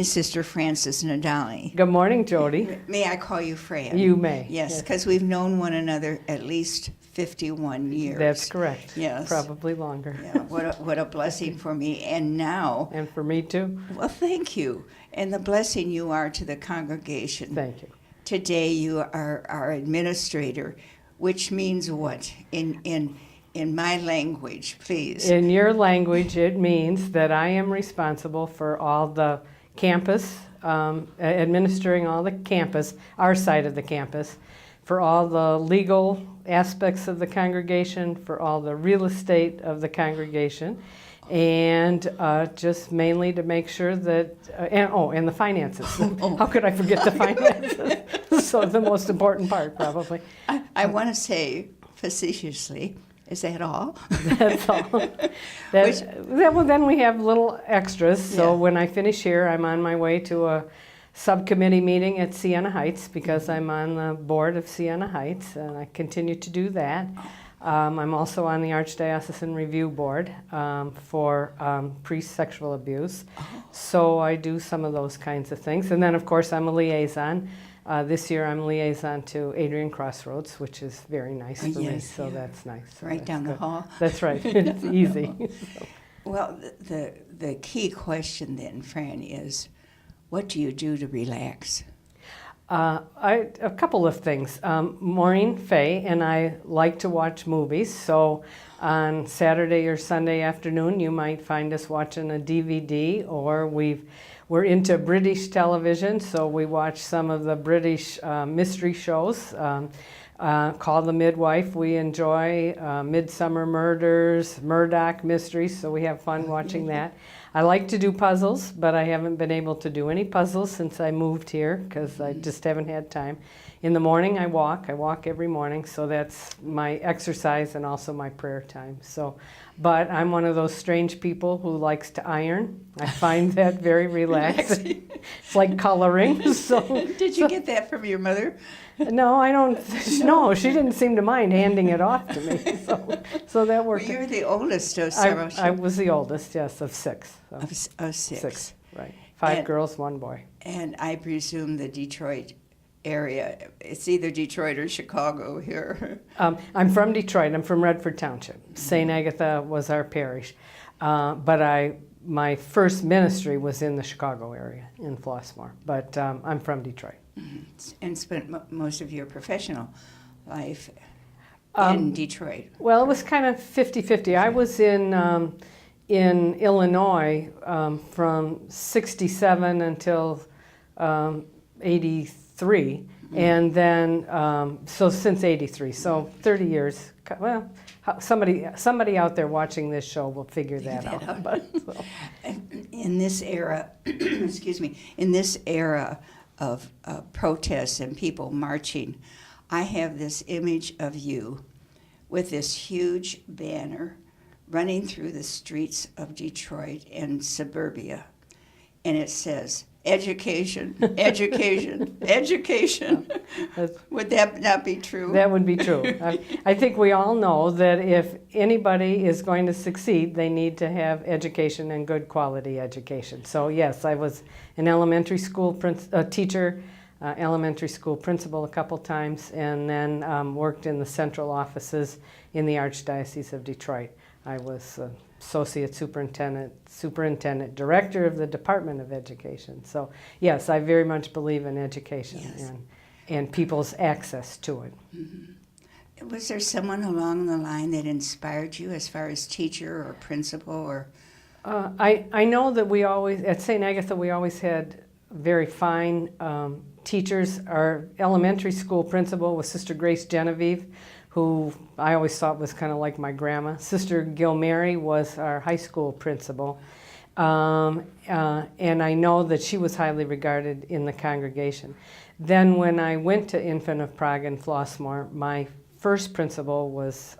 Sister Francis Nadolny. Good morning, Jody. May I call you Fran? You may. Yes, because we've known one another at least 51 years. That's correct. Yes. Probably longer. Yeah, what a blessing for me. And now... And for me, too. Well, thank you. And the blessing you are to the congregation. Thank you. Today you are our administrator, which means what? In my language, please. In your language, it means that I am responsible for all the campus, administering all the campus, our side of the campus, for all the legal aspects of the congregation, for all the real estate of the congregation, and just mainly to make sure that, and the finances. How could I forget the finances? So the most important part, probably. I want to say facetiously, is that all? That's all. Well, then we have little extras. So Yeah. when I finish here, I'm on my way to a subcommittee meeting at Siena Heights because I'm on the board of Siena Heights, and I continue to do that. I'm also on the Archdiocesan Review Board for pre-sexual abuse. So I do some of those kinds of things. And then, of course, I'm a liaison. This year I'm liaison to Adrian Crossroads, which is very nice for me, so that's nice. So Right that's down the good. hall. That's right. It's easy. Well, the key question then, Fran, is what do you do to relax? A couple of things. Maureen Fay and I like to watch movies, so on Saturday or Sunday afternoon you might find us watching a DVD, or we're into British television, so we watch some of the British mystery shows. Call the Midwife, we enjoy Midsummer Murders, Murdoch Mysteries, so we have fun watching that. I like to do puzzles, but I haven't been able to do any puzzles since I moved here because I just haven't had time. In the morning I walk every morning, so that's my exercise and also my prayer time. So, but I'm one of those strange people who likes to iron. I find that very relaxing. It's like coloring. So, Did you get that from your mother? No, I don't. No, she didn't seem to mind handing it off to me. So that worked. Well, you're the oldest of several I was the oldest, yes, of six. So. of six. Six, right. Five girls, one boy. And I presume the Detroit area, it's either Detroit or Chicago here. I'm from Detroit. I'm from Redford Township. St. Agatha was our parish. But my first ministry was in the Chicago area, in Flossmoor. But I'm from Detroit. And spent most of your professional life in Detroit. Well, it was kind of 50-50. I was in Illinois from 67 until 83, and then so since 83, so 30 years. Well, somebody out there watching this show will figure that out. But, so. In this era, excuse me, in this era of protests and people marching, I have this image of you with this huge banner running through the streets of Detroit and suburbia, and it says, education, education, education. Would that not be true? That would be true. I think we all know that if anybody is going to succeed, they need to have education and good quality education. So yes, I was an elementary school teacher, elementary school principal a couple times, and then worked in the central offices in the Archdiocese of Detroit. I was associate superintendent, director of the Department of Education. So yes, I very much believe in education, yes, and people's access to it. Mm-hmm. Was there someone along the line that inspired you as far as teacher or principal or? I know that we always, at St. Agatha, we always had very fine teachers. Our elementary school principal was Sister Grace Genevieve, who I always thought was kind of like my grandma. Sister Gilmary was our high school principal. And I know that she was highly regarded in the congregation. Then when I went to Infant of Prague in Flossmoor, my first principal was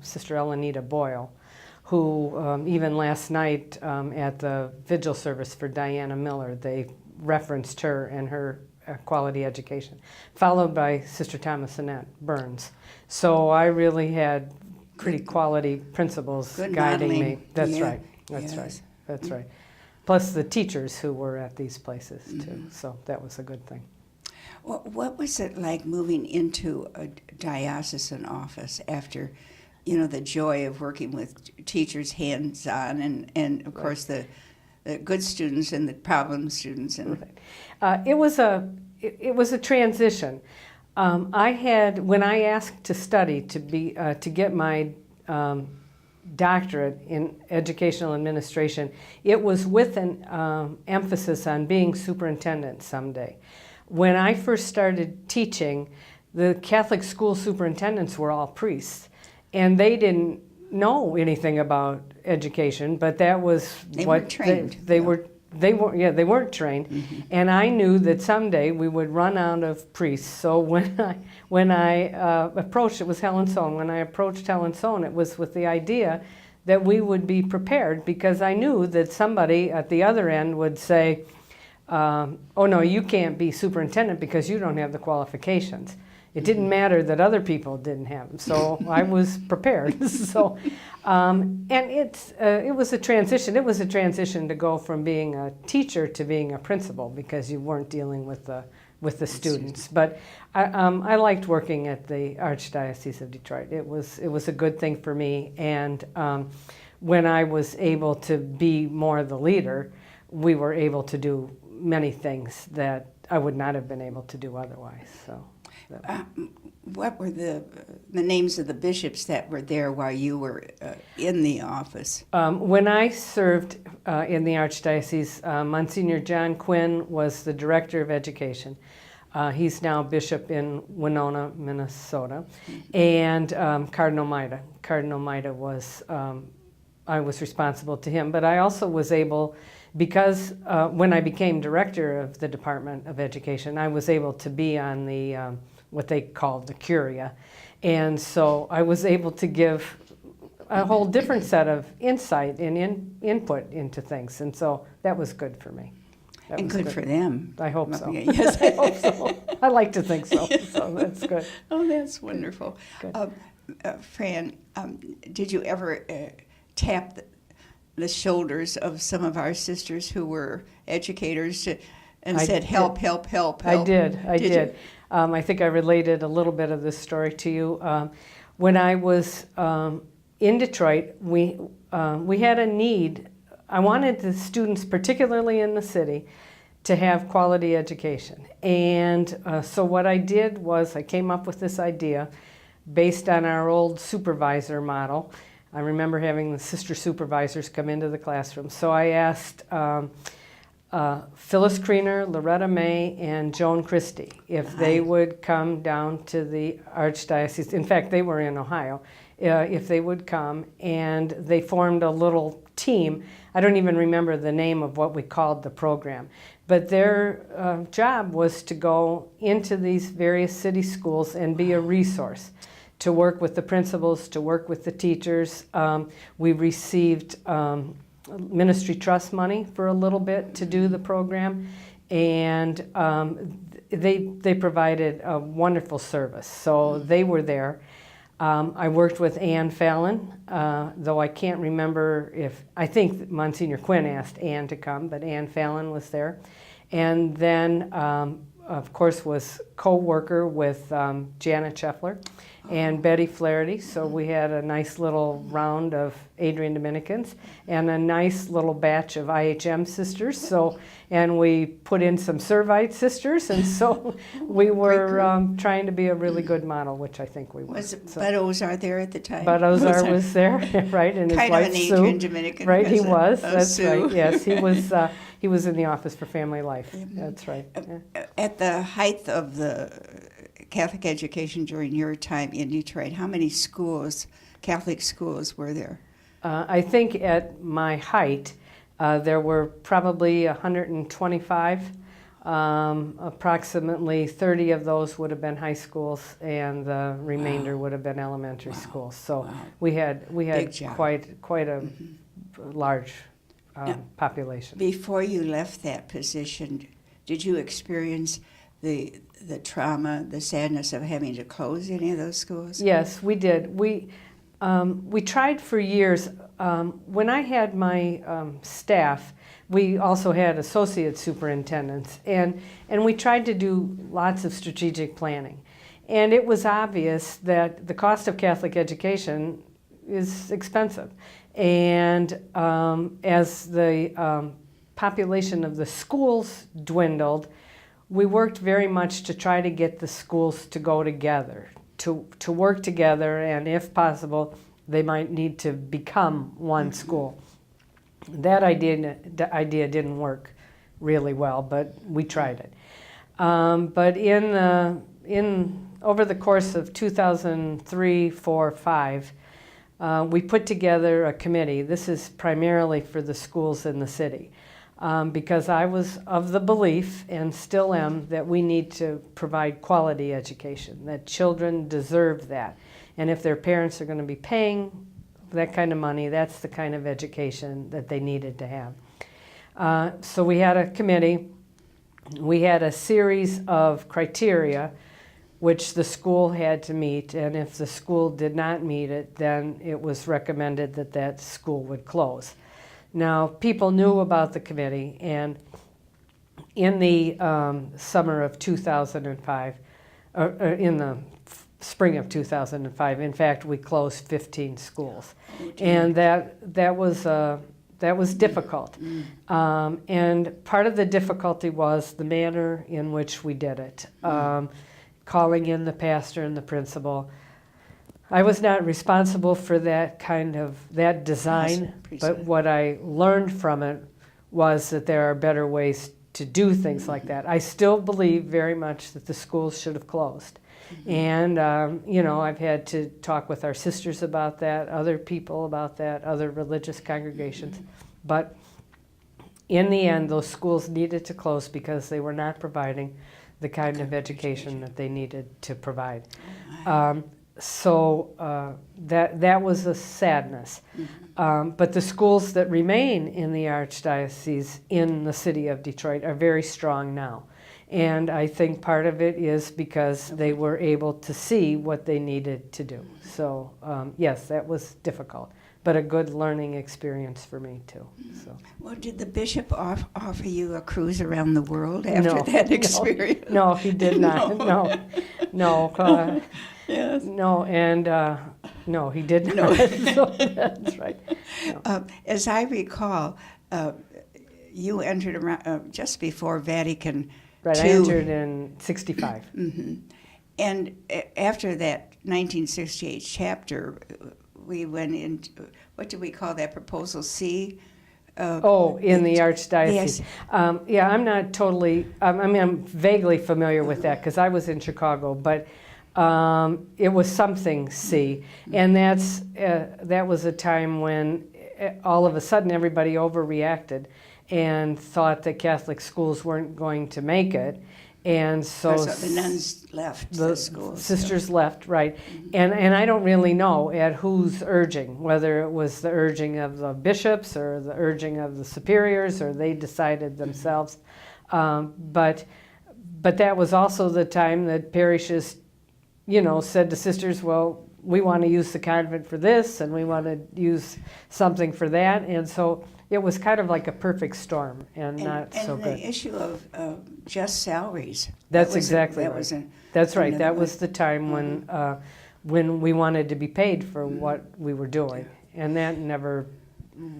Sister Elenita Boyle, who even last night at the vigil service for Diana Miller, they referenced her and her quality education, followed by Sister Thomasonette Burns. So I really had pretty quality principals Good guiding modeling. me. That's Yeah. right. That's Yes. right. That's right. plus the teachers who were at these places too. So that was a good thing. Well, what was it like moving into a diocesan office after, the joy of working with teachers hands-on and of course the good students and the problem students? And It was a transition. When I asked to study to get my doctorate in educational administration, it was with an emphasis on being superintendent someday. When I first started teaching, the Catholic school superintendents were all priests, and they didn't know anything about education, but that was they what weren't trained. They weren't trained, and I knew that someday we would run out of priests. So when I approached, it was Helen Sohn. When I approached Helen Sohn, it was with the idea that we would be prepared, because I knew that somebody at the other end would say, "Oh no, you can't be superintendent because you don't have the qualifications." It didn't matter that other people didn't have them, so I was prepared. So, and it was a transition. It was a transition to go from being a teacher to being a principal, because you weren't dealing with the students. But I liked working at the Archdiocese of Detroit. It was a good thing for me. And when I was able to be more the leader, we were able to do many things that I would not have been able to do otherwise. So. What were the names of the bishops that were there while you were in the office? When I served in the Archdiocese, Monsignor John Quinn was the Director of Education. He's now Bishop in Winona, Minnesota. And Cardinal Maida. Cardinal Maida was, I was responsible to him, but I also was able, because when I became Director of the Department of Education, I was able to be on the what they called the Curia. And so I was able to give a whole different set of insight and input into things. And so that was good for me. That And was good for them. I hope so. Yes. I hope so. I like to think so. So that's good. Oh, that's wonderful. Good. Fran, did you ever tap the shoulders of some of our sisters who were educators and said, help, help, help, help? I did. I think I related a little bit of this story to you. When I was in Detroit, we had a need. I wanted the students, particularly in the city, to have quality education. And so what I did was I came up with this idea based on our old supervisor model. I remember having the sister supervisors come into the classroom. So I asked Phyllis Kriener, Loretta May, and Joan Christie if they would come down to the Archdiocese. In fact, they were in Ohio. If they would come, and they formed a little team. I don't even remember the name of what we called the program. But their job was to go into these various city schools and be a resource, to work with the principals, to work with the teachers. We received ministry trust money for a little bit to do the program, and they provided a wonderful service. So they were there. I worked with Ann Fallon, though I can't remember I think Monsignor Quinn asked Ann to come, but Ann Fallon was there. And then, of course, was co-worker with Janet Scheffler and Betty Flaherty. So we had a nice little round of Adrian Dominicans and a nice little batch of IHM sisters. So, and we put in some Servite sisters, and so we were trying to be a really good model, which I think we were. Was Bud Ozar there at the time? Bud Ozar was there, right, and his kind wife of an Sue. Adrian Dominican. Right, he was. That's Sue. right. Yes, he was in the Office for Family Life. That's right. Yeah. At the height of the Catholic education during your time in Detroit, how many schools, Catholic schools, were there? I think at my height, there were probably 125. Approximately 30 of those would have been high schools, and the remainder would have been elementary schools. So we had quite a large population. Before you left that position, did you experience the trauma, the sadness of having to close any of those schools? Yes, we did. We tried for years. when I had my staff, we also had associate superintendents, and we tried to do lots of strategic planning. And it was obvious that the cost of Catholic education is expensive. And as the population of the schools dwindled, we worked very much to try to get the schools to go together, to work together, and if possible, they might need to become one school. That idea didn't work really well, but we tried it. But over the course of 2003, 4, 5, we put together a committee. This is primarily for the schools in the city, because I was of the belief, and still am, that we need to provide quality education, that children deserve that. And if their parents are going to be paying that kind of money, that's the kind of education that they needed to have. So we had a committee. We had a series of criteria which the school had to meet, and if the school did not meet it, then it was recommended that that school would close. Now, people knew about the committee, and in the summer of 2005, or in the spring of 2005, in fact, we closed 15 schools, and that was difficult. And part of the difficulty was the manner in which we did it. Calling in the pastor and the principal. I was not responsible for that design, but what I learned from it was that there are better ways to do things like that. I still believe very much that the schools should have closed. And, I've had to talk with our sisters about that, other people about that, other religious congregations. But in the end, those schools needed to close because they were not providing the kind of education that they needed to provide. So that was a sadness. But the schools that remain in the Archdiocese in the city of Detroit are very strong now. And I think part of it is because they were able to see what they needed to do. So yes, that was difficult, but a good learning experience for me too. So. Well, did the bishop offer you a cruise around the world after that experience? No, he did not. No. Yes. No, and no, he did not. So that's right. No. As I recall, you entered around just before Vatican Right, II. I entered in 65. Mm-hmm. And after that 1968 chapter, we went into, what do we call that, Proposal C? In the Archdiocese. Yes. Yeah, I'm not totally, I'm vaguely familiar with that because I was in Chicago, but it was something C. And that was a time when all of a sudden everybody overreacted and thought that Catholic schools weren't going to make it. And so the nuns left the schools. Sisters left, right. Mm-hmm. And I don't really know at whose urging, whether it was the urging of the bishops or the urging of the superiors, or they decided themselves. But that was also the time that parishes, said to sisters, well, we want to use the convent for this, and we want to use something for that. And so it was kind of like a perfect storm, and not so good. And the issue of just salaries. That's exactly right. That's right. That was the time when we wanted to be paid for what we were doing, and that never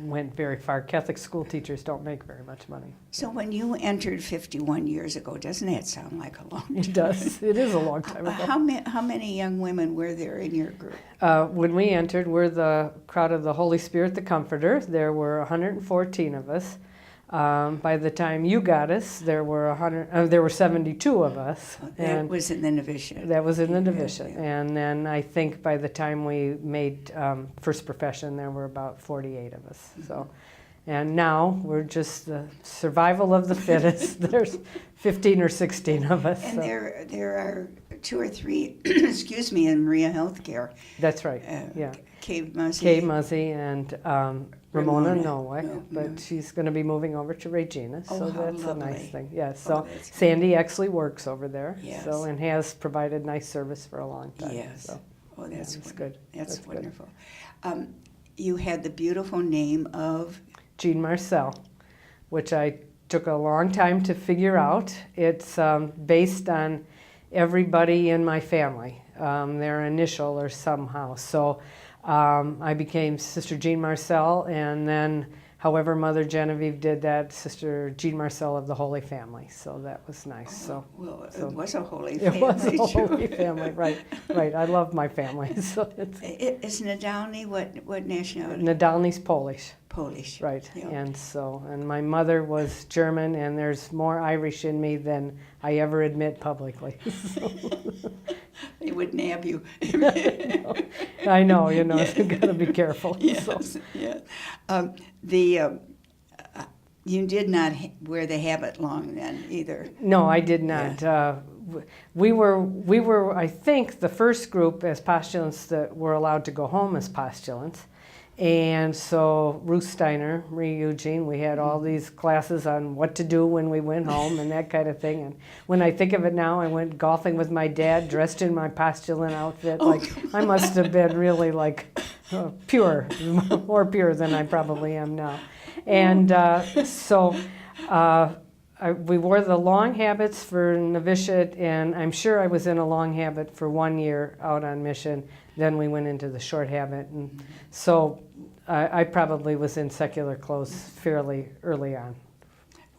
went very far. Catholic school teachers don't make very much money. So when you entered 51 years ago, doesn't that sound like a long time? It does. It is a long time ago. How many young women were there in your group? When we entered, we're the crowd of the Holy Spirit, the Comforter. There were 114 of us. By the time you got us, there were 72 of us. That was in the novitiate. That was in the novitiate. Yeah. And then I think by the time we made first profession, there were about 48 of us. So, and now we're just the survival of the fittest. There's 15 or 16 of us. And so. there are 2 or 3, excuse me, in Maria Healthcare. That's right. Yeah. Kay Muzzy. Kay Muzzy and Ramona Nowak, No. but she's going to be moving over to Regina, Oh, so how that's lovely. a nice thing. Yeah, so that's Sandy actually works over there, Yes. so and has provided nice service for a long time. Yes. So, Oh, that's it's good. That's That's good. wonderful. you had the beautiful name of Jean Marcel, which I took a long time to figure out. It's based on everybody in my family, their initial or somehow. So I became Sister Jean Marcel, and then however Mother Genevieve did that, Sister Jean Marcel of the Holy Family. So that was nice. So it was a holy it family. was a holy family, right? Right. I love my family. So Is Nadolny what nationality? Nadolny's Polish. Polish. Right, Yeah. and my mother was German, and there's more Irish in me than I ever admit publicly. They would nab you. I know, you got to be careful. Yes, So. yeah. You did not wear the habit long then either. No, I did not. We were, I think, the first group as postulants that were allowed to go home as postulants. And so Ruth Steiner, Marie Eugene, we had all these classes on what to do when we went home and that kind of thing. And when I think of it now, I went golfing with my dad dressed in my postulant outfit. I must have been really pure, more pure than I probably am now. And we wore the long habits for novitiate, and I'm sure I was in a long habit for 1 year out on mission. Then we went into the short habit, and so I probably was in secular clothes fairly early on.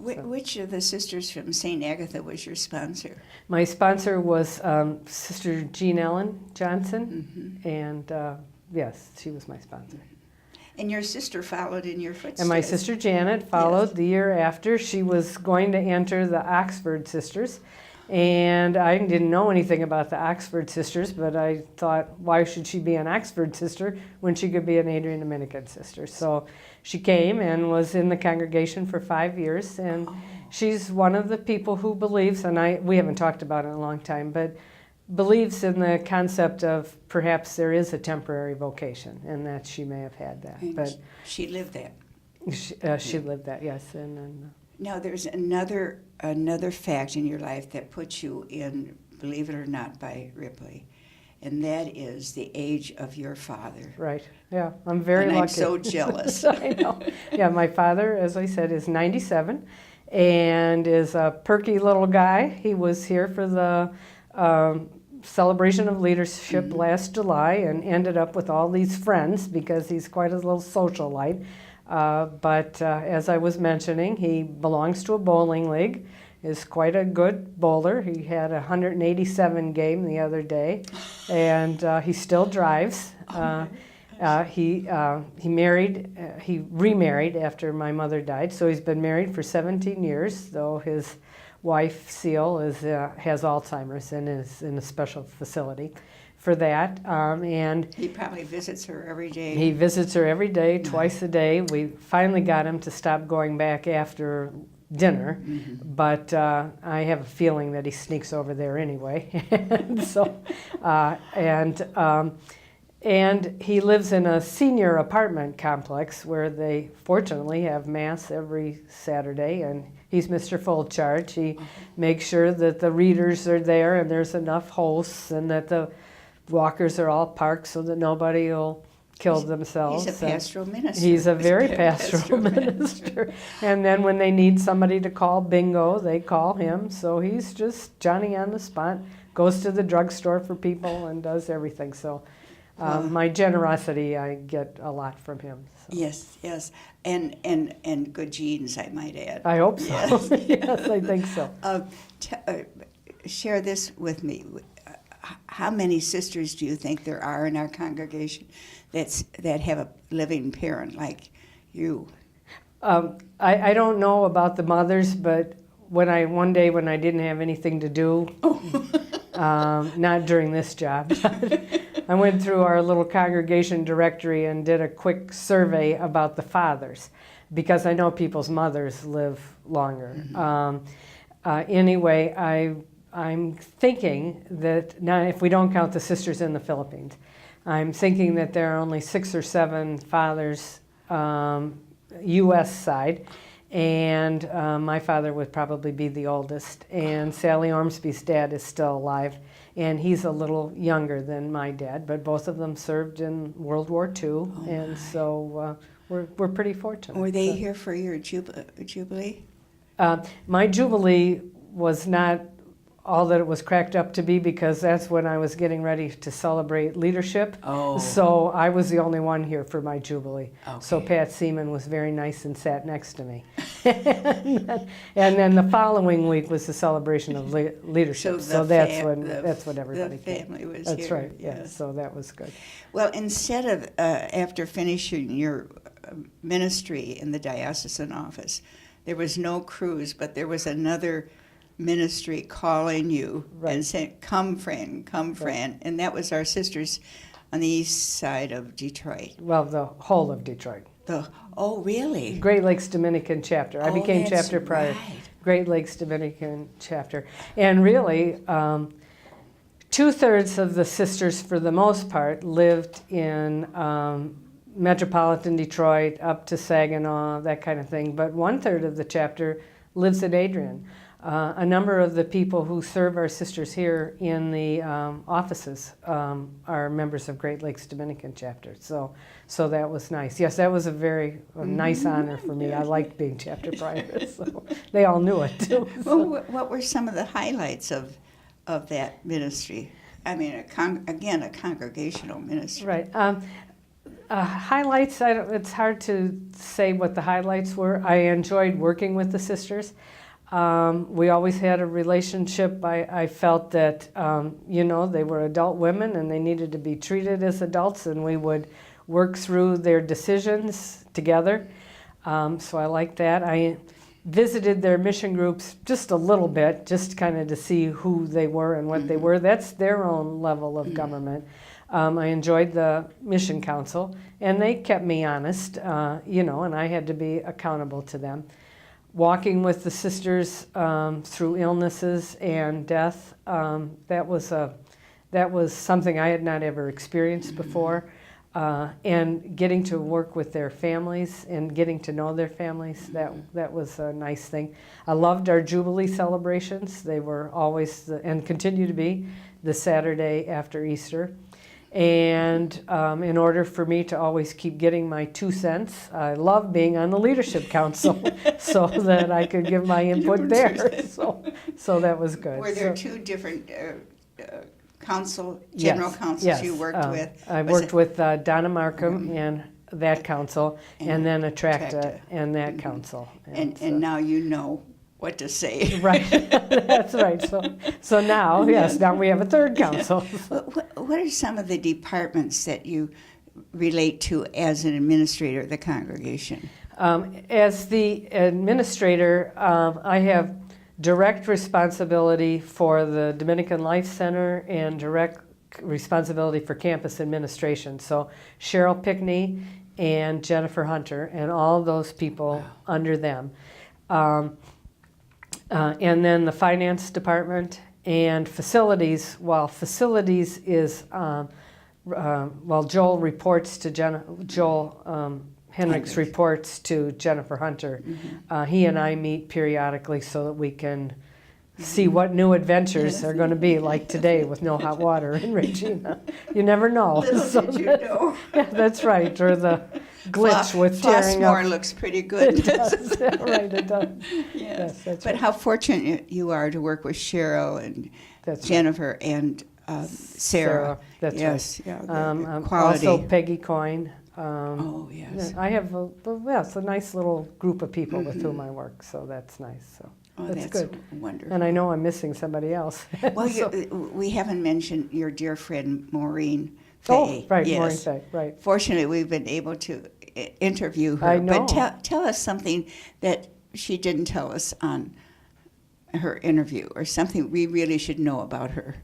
Which of the sisters from St. Agatha was your sponsor? My sponsor was Sister Jean Ellen Johnson, and yes, she was my sponsor. And your sister followed in your footsteps. And my sister Janet followed the year after. She was going to enter the Oxford Sisters, and I didn't know anything about the Oxford Sisters, but I thought, why should she be an Oxford sister when she could be an Adrian Dominican sister? So she came and was in the congregation for 5 years, and she's one of the people who believes, and we haven't talked about it in a long time, but believes in the concept of perhaps there is a temporary vocation, and that she may have had that. And but she lived that. She lived that, yes. And now there's another fact in your life that puts you in, believe it or not, by Ripley, and that is the age of your father. right, yeah, I'm very And lucky. I'm so jealous. I know. Yeah, my father, as I said, is 97 and is a perky little guy. He was here for the celebration of leadership last July and ended up with all these friends because he's quite a little socialite. But as I was mentioning, he belongs to a bowling league, is quite a good bowler. He had a 187 game the other day, and he still drives. He remarried after my mother died, so he's been married for 17 years, though his wife, Seal, has Alzheimer's and is in a special facility for that. And He probably visits her every day. he visits her every day, twice a day. We finally got him to stop going back after dinner, but I have a feeling that he sneaks over there anyway. And so, and he lives in a senior apartment complex where they fortunately have Mass every Saturday, and he's Mr. Full Charge. He makes sure that the readers are there and there's enough hosts and that the walkers are all parked so that nobody will kill themselves. He's a pastoral minister. He's a very pastoral minister. And then when they need somebody to call bingo, they call him. So he's just Johnny on the spot, goes to the drugstore for people and does everything. So my generosity, I get a lot from him. So. Yes, and good genes, I might add. I hope so. Yes, Yes, I think so. Share this with me. How many sisters do you think there are in our congregation that have a living parent like you? I don't know about the mothers, but one day when I didn't have anything to do, not during this job, I went through our little congregation directory and did a quick survey about the fathers, because I know people's mothers live longer. Anyway, I'm thinking that, now if we don't count the sisters in the Philippines, I'm thinking that there are only 6 or 7 fathers U.S. side, And my father would probably be the oldest. And Sally Ormsby's dad is still alive. And he's a little younger than my dad, but both of them served in World War II. So we're pretty fortunate. Were they here for your jubilee? My jubilee was not all that it was cracked up to be, because that's when I was getting ready to celebrate leadership. Oh. So I was the only one here for my jubilee. Okay. So Pat Seaman was very nice and sat next to me. And then the following week was the celebration of leadership. So that's when everybody came. The family was That's here. right. Yeah. So that was good. Well, instead of after finishing your ministry in the diocesan office, there was no cruise, but there was another ministry calling you and saying, "Come, Fran, come, Fran," and that was our sisters on the east side of Detroit. Well, the whole of Detroit. Oh, really? Great Lakes Dominican chapter. I became chapter prior. Right. Great Lakes Dominican chapter. And really, 2/3 of the sisters, for the most part, lived in metropolitan Detroit, up to Saginaw, that kind of thing. But 1/3 of the chapter lives in Adrian. A number of the people who serve our sisters here in the offices are members of Great Lakes Dominican chapter. So that was nice. Yes, that was a very nice honor for me. I liked being chapter prior, so they all knew it too. So. Well, what were some of the highlights of that ministry? I mean, a congregational ministry. Right. Highlights, it's hard to say what the highlights were. I enjoyed working with the sisters. We always had a relationship. I felt that, they were adult women and they needed to be treated as adults, and we would work through their decisions together. So I liked that. I visited their mission groups just a little bit, just kind of to see who they were and what they were. That's their own level of government. I enjoyed the mission council, and they kept me honest, and I had to be accountable to them. Walking with the sisters through illnesses and death, that was something I had not ever experienced before. And getting to work with their families and getting to know their families, that was a nice thing. I loved our Jubilee celebrations. They were always, and continue to be, the Saturday after Easter. And in order for me to always keep getting my 2 cents, I love being on the leadership council so that I could give my input there. So that was good. Were there 2 different general councils you worked with? I worked with Donna Markham and that council, and then Attracta and that council. And now you know what to say. Right, that's right. So now, now we have a 3rd council. What are some of the departments that you relate to as an administrator of the congregation? As the administrator, I have direct responsibility for the Dominican Lives Center and direct responsibility for campus administration. So Cheryl Pickney and Jennifer Hunter and all those people under them. And then the finance department and facilities. While facilities is, Joel reports to Joel Henricks reports to Jennifer Hunter. He and I meet periodically so that we can see what new adventures are going to be, like today with no hot water in Regina. You never know. Little did you know. Yeah, that's right. Or the glitch with tearing up. Flossmoor looks pretty good. It does. Right, it does. Yes, that's but right. how fortunate you are to work with Cheryl and Jennifer and Sarah. That's yes, right. Yeah, quality. Also Peggy Coyne. Oh, yes. I have it's a nice little group of people with whom I work, so that's nice. So that's good. Wonderful. And I know I'm missing somebody else. Well, we haven't mentioned your dear friend Maureen Fay. Oh, right, yes. Maureen Fay, right. Fortunately, we've been able to interview her. I know. But tell us something that she didn't tell us on her interview, or something we really should know about her.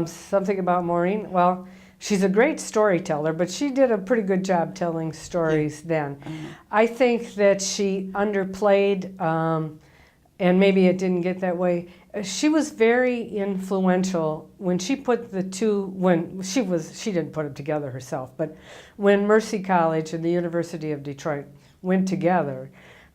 Something about Maureen? Well, she's a great storyteller, but she did a pretty good job telling stories then. I think that she underplayed, and maybe it didn't get that way. She was very influential when she put the two, she didn't put them together herself, but when Mercy College and the University of Detroit went together,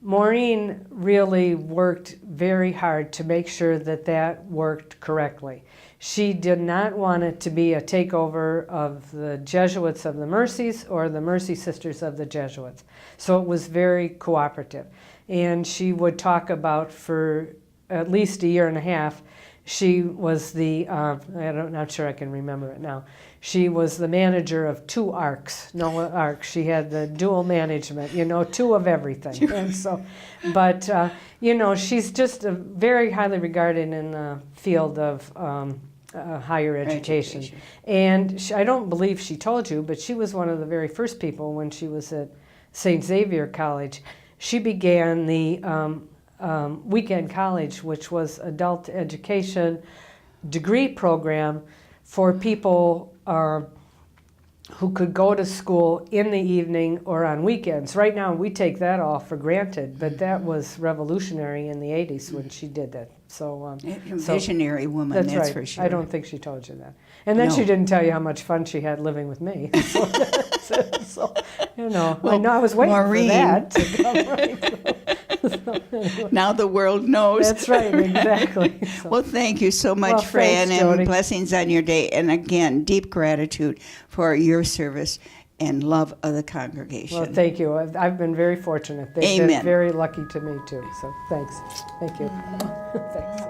Maureen really worked very hard to make sure that that worked correctly. She did not want it to be a takeover of the Jesuits of the Mercies or the Mercy Sisters of the Jesuits. So it was very cooperative. And she would talk about, for at least a year and a half, she was the, I'm not sure I can remember it now. She was the manager of 2 arcs, Noah Arcs. She had the dual management, 2 of everything. And so, but, she's just very highly regarded in the field of higher education. And I don't believe she told you, but she was one of the very first people when she was at St. Xavier College. She began the weekend college, which was adult education degree program for people who could go to school in the evening or on weekends. Right now, we take that all for granted, but that was revolutionary in the 80s when she did that. So, visionary woman, that's right. for sure. I don't think she told you that. And then she didn't tell you how much fun she had living with me. So I know I was waiting Maureen. for that to come right. Now the world knows. That's right, exactly. So. Well, thank you so much, Fran, thanks, and Jody. blessings on your day. And again, deep gratitude for your service and love of the congregation. Well, thank you. I've been very fortunate. They've Amen. been very lucky to me, too. So thanks. Thank you. Thanks.